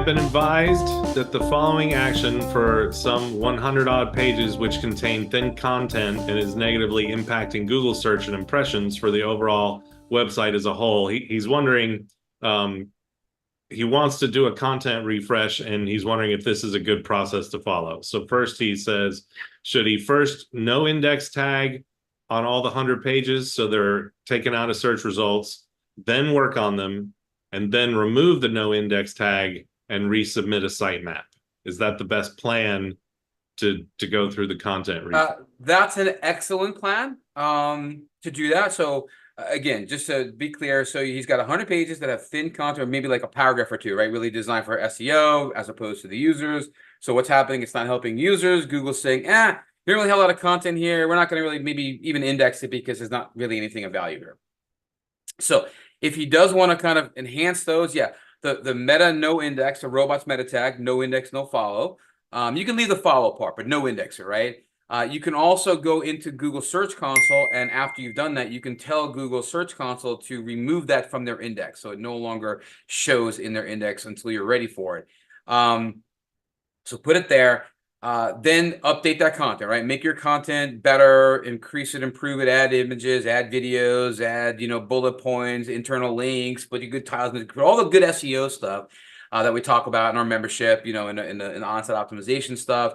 been advised that the following action for some 100 odd pages which contain thin content and is negatively impacting Google search and impressions for the overall website as a whole. He's wondering, he wants to do a content refresh and he's wondering if this is a good process to follow. So first he says, should he first no index tag on all the 100 pages so they're taken out of search results, then work on them, and then remove the no index tag and resubmit a sitemap? Is that the best plan to go through the content? That's an excellent plan to do that. So again, just to be clear, so he's got 100 pages that have thin content, or maybe like a paragraph or two, right? Really designed for SEO as opposed to the users. So what's happening? It's not helping users. Google's saying, you don't really have a lot of content here. We're not going to really maybe even index it because there's not really anything of value here. So if he does want to kind of enhance those, the meta no index, the robots meta tag, no index, no follow. You can leave the follow part, but no indexer, right? You can also go into Google Search Console, and after you've done that, you can tell Google Search Console to remove that from their index, so it no longer shows in their index until you're ready for it. So put it there. Then update that content, right? Make your content better, increase it, improve it, add images, add videos, add, bullet points, internal links, put your good titles, all the good SEO stuff that we talk about in our membership, in the on-site optimization stuff.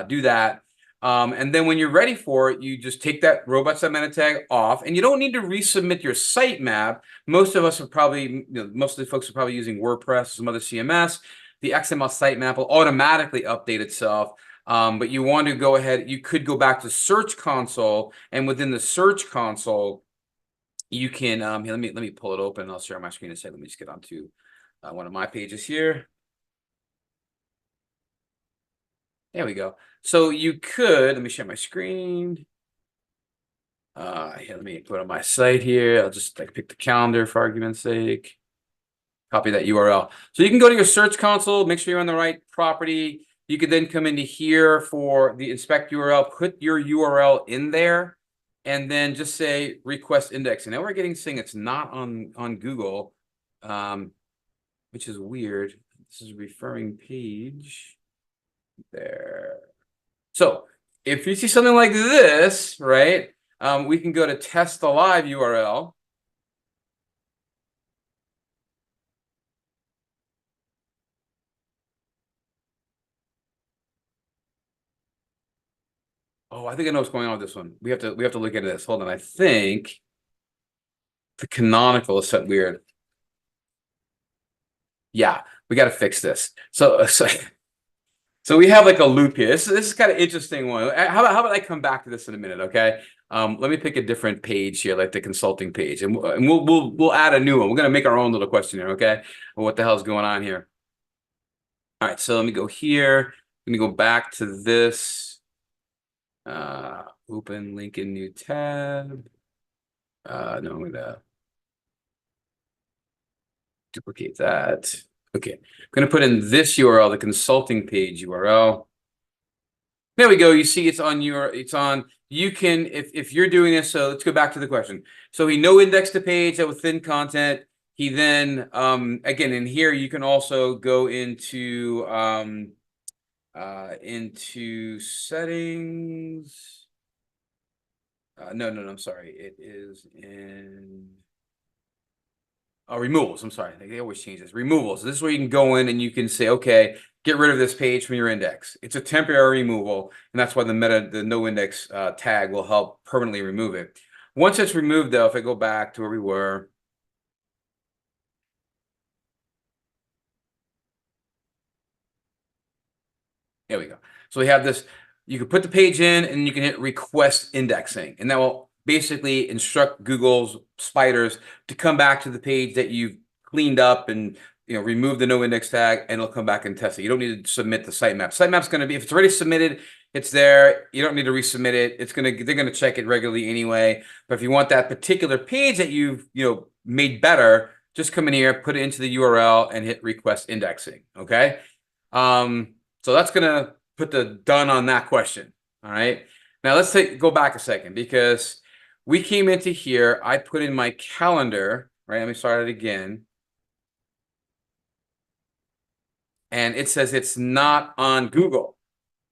Do that. And then when you're ready for it, you just take that robot site meta tag off, and you don't need to resubmit your sitemap. Most of us are probably, most of the folks are probably using WordPress or some other CMS. The XML sitemap will automatically update itself. But you want to go ahead, you could go back to Search Console, and within the Search Console, you can, here, let me pull it open. I'll share my screen in a second. Let me just get onto one of my pages here. There we go. So you could, let me share my screen. Here, let me put on my site here. I'll just pick the calendar for argument's sake. Copy that URL. So you can go to your Search Console, make sure you're on the right property. You could then come into here for the inspect URL, put your URL in there, and then just say request indexing. Now we're getting saying it's not on Google, which is weird. This is referring page there. So if you see something like this, right, we can go to test the live URL. Oh, I think I know what's going on with this one. We have to look into this. Hold on. I think the canonical is set weird. Yeah, we got to fix this. So we have like a loop here. This is kind of interesting one. How about I come back to this in a minute, okay? Let me pick a different page here, like the consulting page, and we'll add a new one. We're gonna make our own little questionnaire, okay? Well, what the hell is going on here? All right, so let me go here. Let me go back to this. Open link in new tab. No, I'm gonna duplicate that. Okay, I'm gonna put in this URL, the consulting page URL. There we go. You see it's on you can, if you're doing this, so let's go back to the question. So he no indexed the page that with thin content. He then again in here you can also go into settings. No, I'm sorry. It is in removals. I'm sorry. They always change this. Removals. So this is where you can go in and you can say, okay, get rid of this page from your index. It's a temporary removal, and that's why the no index tag will help permanently remove it. Once it's removed, though, if I go back to where we were, there we go. So we have this. You can put the page in, and you can hit request indexing, and that will basically instruct Google's spiders to come back to the page that you've cleaned up and remove the no index tag, and it'll come back and test it. You don't need to submit the sitemap. Sitemap's going to be, if it's already submitted, it's there. You don't need to resubmit it. They're going to check it regularly anyway. But if you want that particular page that you've made better, just come in here, put it into the URL, and hit request indexing. Okay. So that's going to put the done on that question. All right. Now let's go back a second, because we came into here. I put in my calendar, right? Let me start it again. and it says it's not on Google.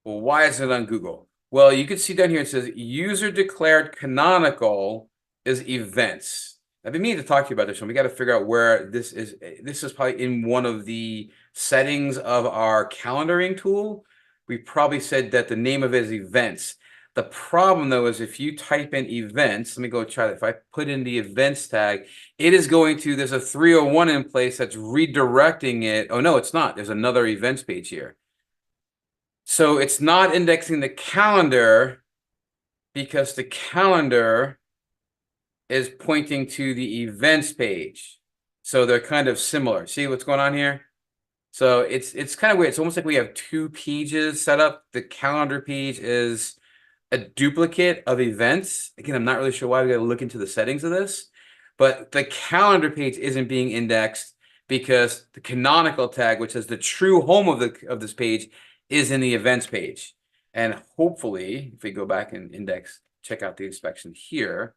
Well, why is it on Google? Well, you can see down here, it says user declared canonical is events. I've been meaning to talk to you about this one. We got to figure out where this is. This is probably in one of the settings of our calendaring tool. We probably said that the name of it is events. The problem though is if you type in events, let me go try that. If I put in the events tag, it is going to, there's a 301 in place that's redirecting it. Oh no, it's not. There's another events page here. So it's not indexing the calendar because the calendar is pointing to the events page. So they're kind of similar. See what's going on here? So it's kind of weird. It's almost like we have two pages set up. The calendar page is a duplicate of events. Again, I'm not really sure why. We got to look into the settings of this, but the calendar page isn't being indexed because the canonical tag, which is the true home of this page, is in the events page. And hopefully, if we go back and index, check out the inspection here,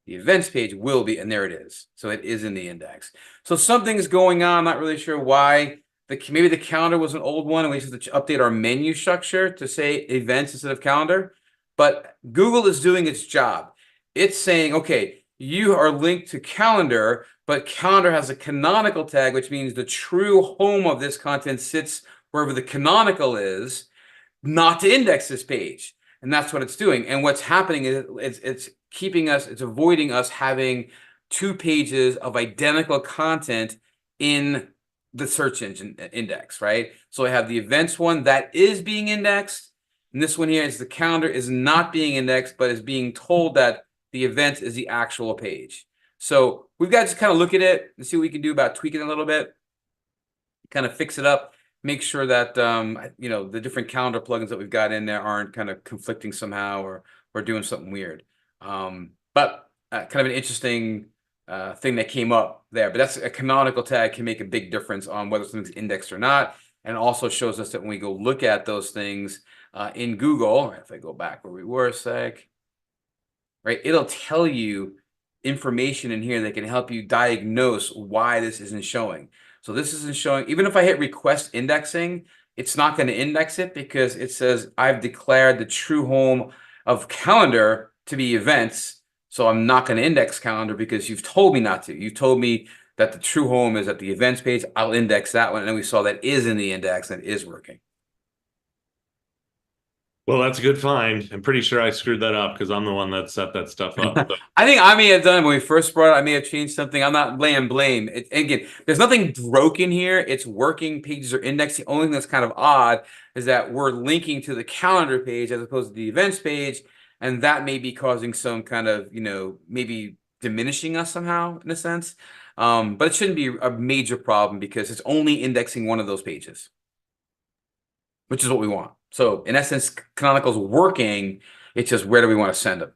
the events page will be, and there it is. So it is in the index. So something's going on. I'm not really sure why. Maybe the calendar was an old one and we just have to update our menu structure to say events instead of calendar. But Google is doing its job. It's saying, okay, you are linked to calendar, but calendar has a canonical tag, which means the true home of this content sits wherever the canonical is, not to index this page. And that's what it's doing. And what's happening is it's keeping us, it's avoiding us having two pages of identical content in the search engine index, right? So I have the events one that is being indexed. And this one here is the calendar is not being indexed, but is being told that the event is the actual page. So we've got to just kind of look at it and see what we can do about tweaking it a little bit, kind of fix it up, make sure that, the different calendar plugins that we've got in there aren't kind of conflicting somehow or doing something weird. But kind of an interesting thing that came up there. But that's a canonical tag can make a big difference on whether something's indexed or not. And also shows us that when we go look at those things in Google, if I go back where we were a sec, right, it'll tell you information in here that can help you diagnose why this isn't showing. So this isn't showing, even if I hit request indexing, it's not going to index it because it says I've declared the true home of calendar to be events. So I'm not going to index calendar because you've told me not to. You've told me that the true home is at the events page. I'll index that one. And then we saw that is in the index and it is working. Well, that's a good find. I'm pretty sure I screwed that up because I'm the one that set that stuff up. I think I may have done it when we first brought it. I may have changed something. I'm not blame. Again, there's nothing broken here. It's working. Pages are indexed. The only thing that's kind of odd is that we're linking to the calendar page as opposed to the events page. And that may be causing some kind of, maybe diminishing us somehow in a sense. But it shouldn't be a major problem because it's only indexing one of those pages, which is what we want. So in essence, Canonical's working. It's just where do we want to send them?